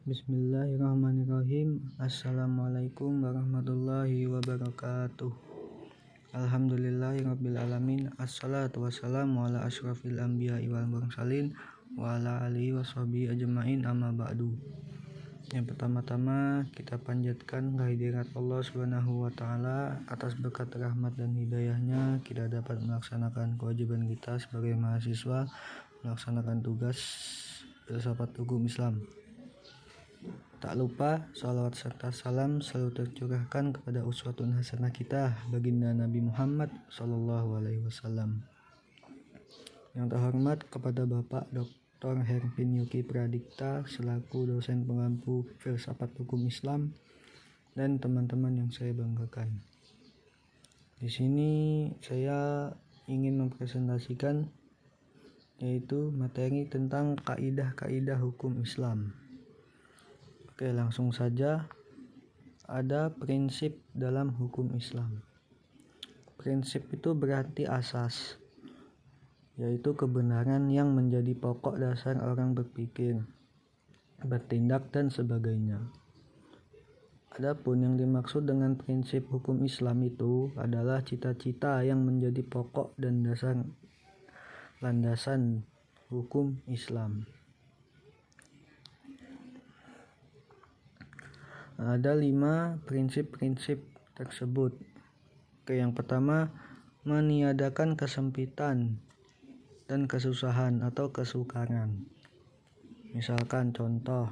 Bismillahirrahmanirrahim. Assalamualaikum warahmatullahi wabarakatuh. Alhamdulillahirrabbilalamin. Assalatu wassalamu ala asyrafil anbiya'i wal mursalin wa ala alihi washabihi ajma'in, amma ba'du. Yang pertama-tama kita panjatkan kehadirat Allah Subhanahu wa taala atas berkat rahmat dan hidayahnya kita dapat melaksanakan kewajiban kita sebagai mahasiswa, melaksanakan tugas filsafat hukum Islam. Tak lupa salawat serta salam selalu tercurahkan kepada uswatun hasanah kita, baginda Nabi Muhammad SAW. Yang terhormat kepada Bapak Dr. Hervin Yuki Pradikta selaku dosen pengampu filsafat hukum Islam dan teman-teman yang saya banggakan. Di sini saya ingin mempresentasikan yaitu materi tentang kaidah-kaidah hukum Islam. Oke, langsung saja. Ada prinsip dalam hukum Islam. Prinsip itu berarti asas, yaitu kebenaran yang menjadi pokok dasar orang berpikir, bertindak, dan sebagainya. Adapun yang dimaksud dengan prinsip hukum Islam itu adalah cita-cita yang menjadi pokok dan dasar landasan hukum Islam. Ada 5 prinsip-prinsip tersebut. Yang pertama, meniadakan kesempitan dan kesusahan atau kesukaran. Misalkan contoh,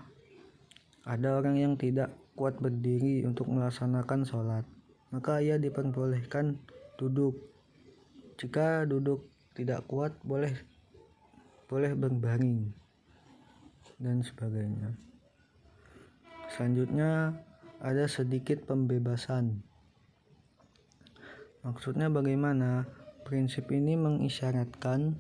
ada orang yang tidak kuat berdiri untuk melaksanakan sholat, maka ia diperbolehkan duduk. Jika duduk tidak kuat, boleh berbaring dan sebagainya. Selanjutnya ada sedikit pembebasan. Maksudnya bagaimana? Prinsip ini mengisyaratkan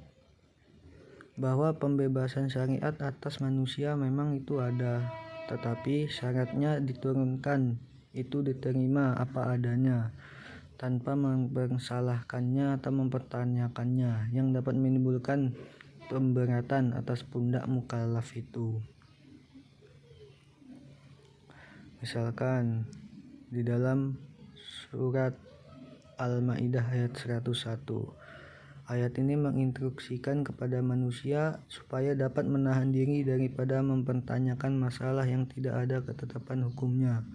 bahwa pembebasan syariat atas manusia memang itu ada, tetapi syaratnya diturunkan, itu diterima apa adanya, tanpa mempersalahkannya atau mempertanyakannya yang dapat menimbulkan pemberatan atas pundak mukallaf itu. Misalkan di dalam surat Al-Maidah ayat 101. Ayat ini menginstruksikan kepada manusia supaya dapat menahan diri daripada mempertanyakan masalah yang tidak ada ketetapan hukumnya.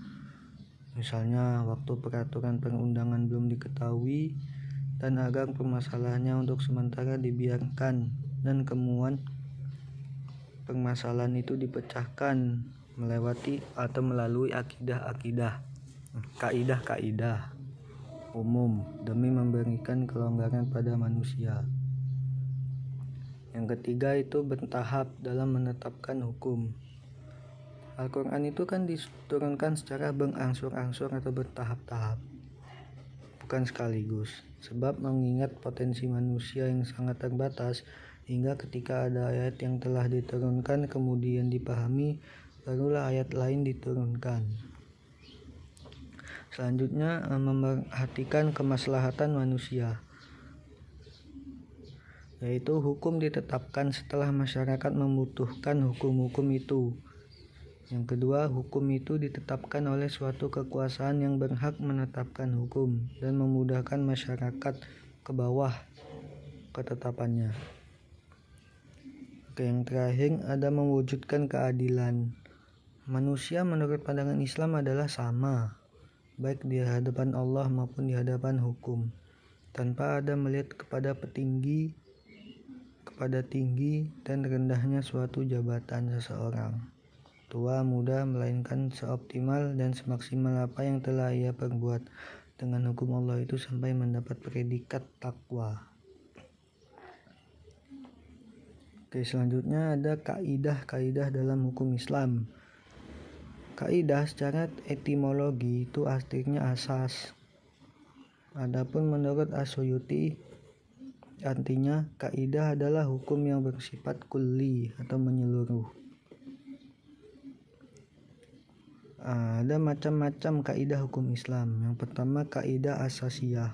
Misalnya waktu peraturan perundangan belum diketahui, dan agar permasalahannya untuk sementara dibiarkan dan kemudian permasalahan itu dipecahkan melewati atau melalui kaidah-kaidah umum demi memberikan kelonggaran pada manusia. Yang ketiga itu bertahap dalam menetapkan hukum. Al-Quran itu kan diturunkan secara berangsur-angsur atau bertahap-tahap, bukan sekaligus, sebab mengingat potensi manusia yang sangat terbatas, hingga ketika ada ayat yang telah diturunkan kemudian dipahami, barulah ayat lain diturunkan. Selanjutnya memperhatikan kemaslahatan manusia, yaitu hukum ditetapkan setelah masyarakat membutuhkan hukum-hukum itu. Yang kedua, hukum itu ditetapkan oleh suatu kekuasaan yang berhak menetapkan hukum dan memudahkan masyarakat ke bawah ketetapannya. Yang terakhir ada mewujudkan keadilan. Manusia menurut pandangan Islam adalah sama, baik di hadapan Allah maupun di hadapan hukum, tanpa ada melihat kepada tinggi dan rendahnya suatu jabatan seseorang, tua muda, melainkan seoptimal dan semaksimal apa yang telah ia perbuat dengan hukum Allah itu sampai mendapat predikat takwa. Selanjutnya ada kaidah-kaidah dalam hukum Islam. Kaidah secara etimologi itu artinya asas. Adapun menurut As-Suyuti artinya kaidah adalah hukum yang bersifat kulli atau menyeluruh. Ada macam-macam kaidah hukum Islam. Yang pertama kaidah asasiyah.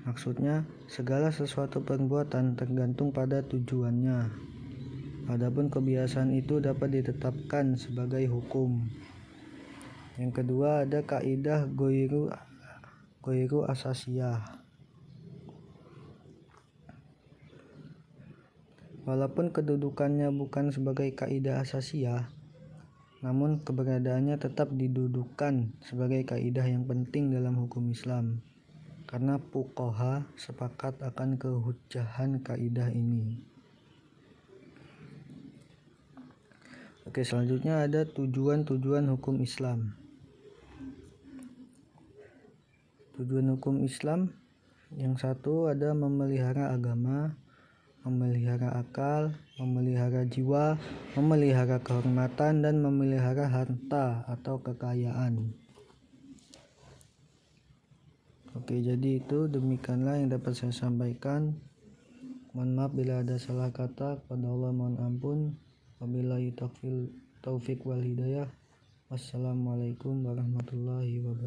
Maksudnya segala sesuatu perbuatan tergantung pada tujuannya. Adapun kebiasaan itu dapat ditetapkan sebagai hukum. Yang kedua ada kaidah ghairu asasiyah. Walaupun kedudukannya bukan sebagai kaidah asasiyah, namun keberadaannya tetap didudukan sebagai kaidah yang penting dalam hukum Islam, karena fuqaha sepakat akan kehujjahan kaidah ini. Oke, selanjutnya ada tujuan-tujuan hukum Islam. Tujuan hukum Islam yang satu ada memelihara agama, memelihara akal, memelihara jiwa, memelihara kehormatan, dan memelihara harta atau kekayaan. Oke, jadi itu demikianlah yang dapat saya sampaikan. Mohon maaf bila ada salah kata, kepada Allah mohon ampun. Wabillahi taufiq wal hidayah. Wassalamualaikum warahmatullahi wabarakatuh.